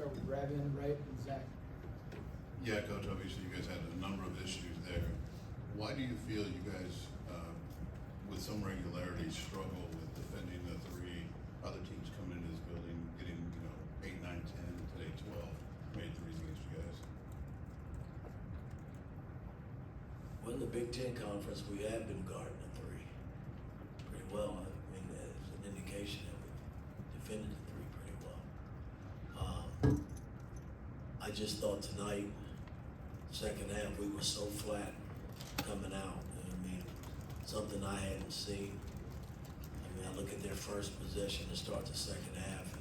start with Ravi on the right and Zach. Yeah, Coach, obviously you guys had a number of issues there. Why do you feel you guys, with some regularity, struggle with defending the three other teams coming into this building, getting, 8, 9, 10, today 12, made threes against you guys? Well, in the Big Ten Conference, we have been guarding the three pretty well. I mean, it's an indication that we defended the three pretty well. I just thought tonight, second half, we were so flat coming out. I mean, something I hadn't seen. I mean, I look at their first possession to start the second half, and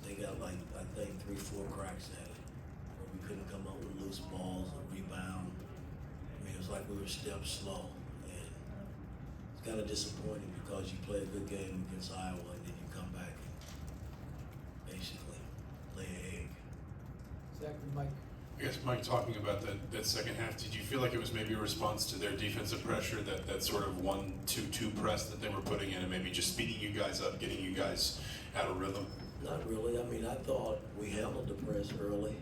they got I think 3-4 cracks at it, where we couldn't come up with loose balls or rebound. I mean, it was like we were steps slow, and it's kind of disappointing because you play a good game against Iowa and then you come back and basically lay an egg. Zach and Mike. I guess, Mike, talking about that second half, did you feel like it was maybe a response to their defensive pressure, that sort of 1-2-2 press that they were putting in, and maybe just speeding you guys up, getting you guys out of rhythm? Not really. I mean, I thought we handled the press early.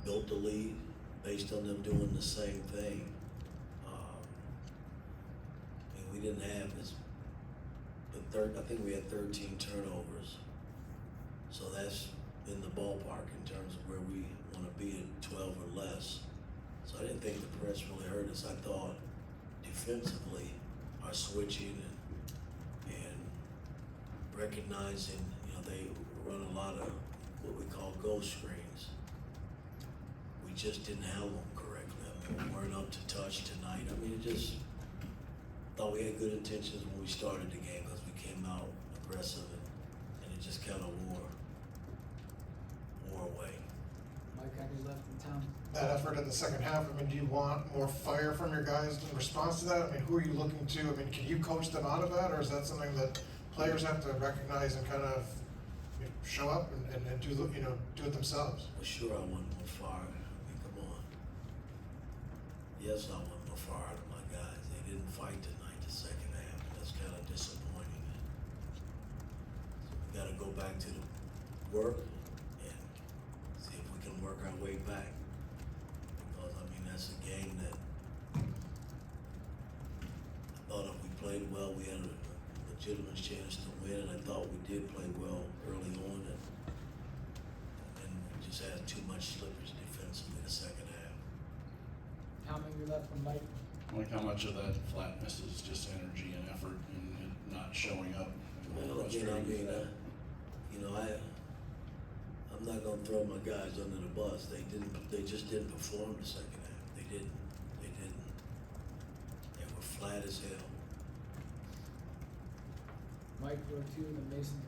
Built the lead based on them doing the same thing. And we didn't have I think we had 13 turnovers. So that's in the ballpark in terms of where we want to be at 12 or less. So I didn't think the press really hurt us. I thought defensively, our switching and recognizing, they run a lot of what we call ghost screens. We just didn't handle them correctly. I mean, we weren't up to touch tonight. I mean, thought we had good intentions when we started the game because we came out aggressive and it just kind of wore away. Mike on your left in town. That effort in the second half, I mean, do you want more fire from your guys in response to that? I mean, who are you looking to? I mean, can you coach them out of that, or is that something that players have to recognize and kind of show up and do it themselves? Well, sure, I want more fire. I mean, come on. Yes, I want more fire out of my guys. They didn't fight tonight the second half, and that's kind of disappointing. So we got to go back to the work and see if we can work our way back. Because, I mean, that's a game that I thought if we played well, we had a legitimate chance to win, and I thought we did play well early on, and we just had too much slippage defensively the second half. How many your left from Mike? Like, how much of that flatness is just energy and effort and not showing up? Well, again, I mean, I'm not gonna throw my guys under the bus. They just didn't perform the second half. They didn't. They were flat as hell. Mike, row 2, and then Mason.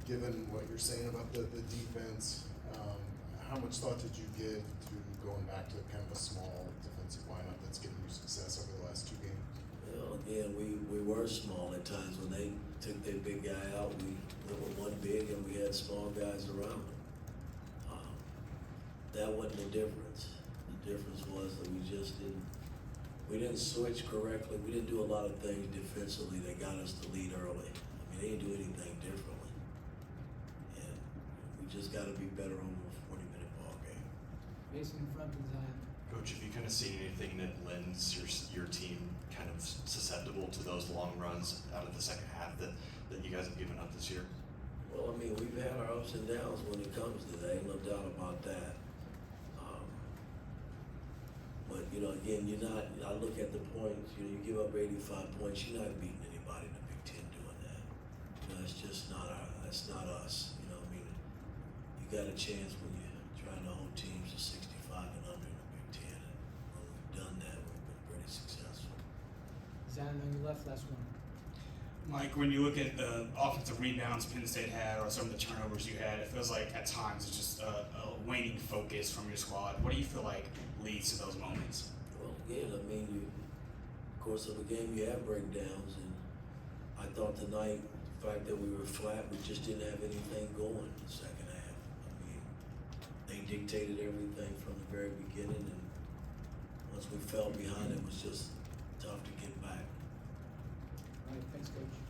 Given what you're saying about the defense, how much thought did you give to going back to kind of a small defensive lineup that's given you success over the last 2 games? Well, again, we were small at times. When they took their big guy out, we were one big and we had small guys around them. That wasn't the difference. The difference was that we didn't switch correctly. We didn't do a lot of things defensively that got us the lead early. I mean, they didn't do anything differently. And we just got to be better over a 40-minute ball game. Mason in front and Zion. Coach, have you kind of seen anything that lends your team kind of susceptible to those long runs out of the second half that you guys have given up this year? Well, I mean, we've had our ups and downs when it comes to that, no doubt about that. But, again, I look at the points, you give up 85 points, you're not beating anybody in the Big Ten doing that. It's just that's not us. I mean, you got a chance when you're trying to hold teams to 65 and under in the Big Ten. And when we've done that, we've been pretty successful. Zion on your left, last one. Mike, when you look at the offensive rebounds Penn State had or some of the turnovers you had, it feels like at times it's just a waning focus from your squad. What do you feel like leads to those moments? Well, again, I mean, of course, of a game you have breakdowns, and I thought tonight, the fact that we were flat, we just didn't have anything going in the second half. I mean, they dictated everything from the very beginning, and once we fell behind, it was just tough to get back. All right, thanks, Coach.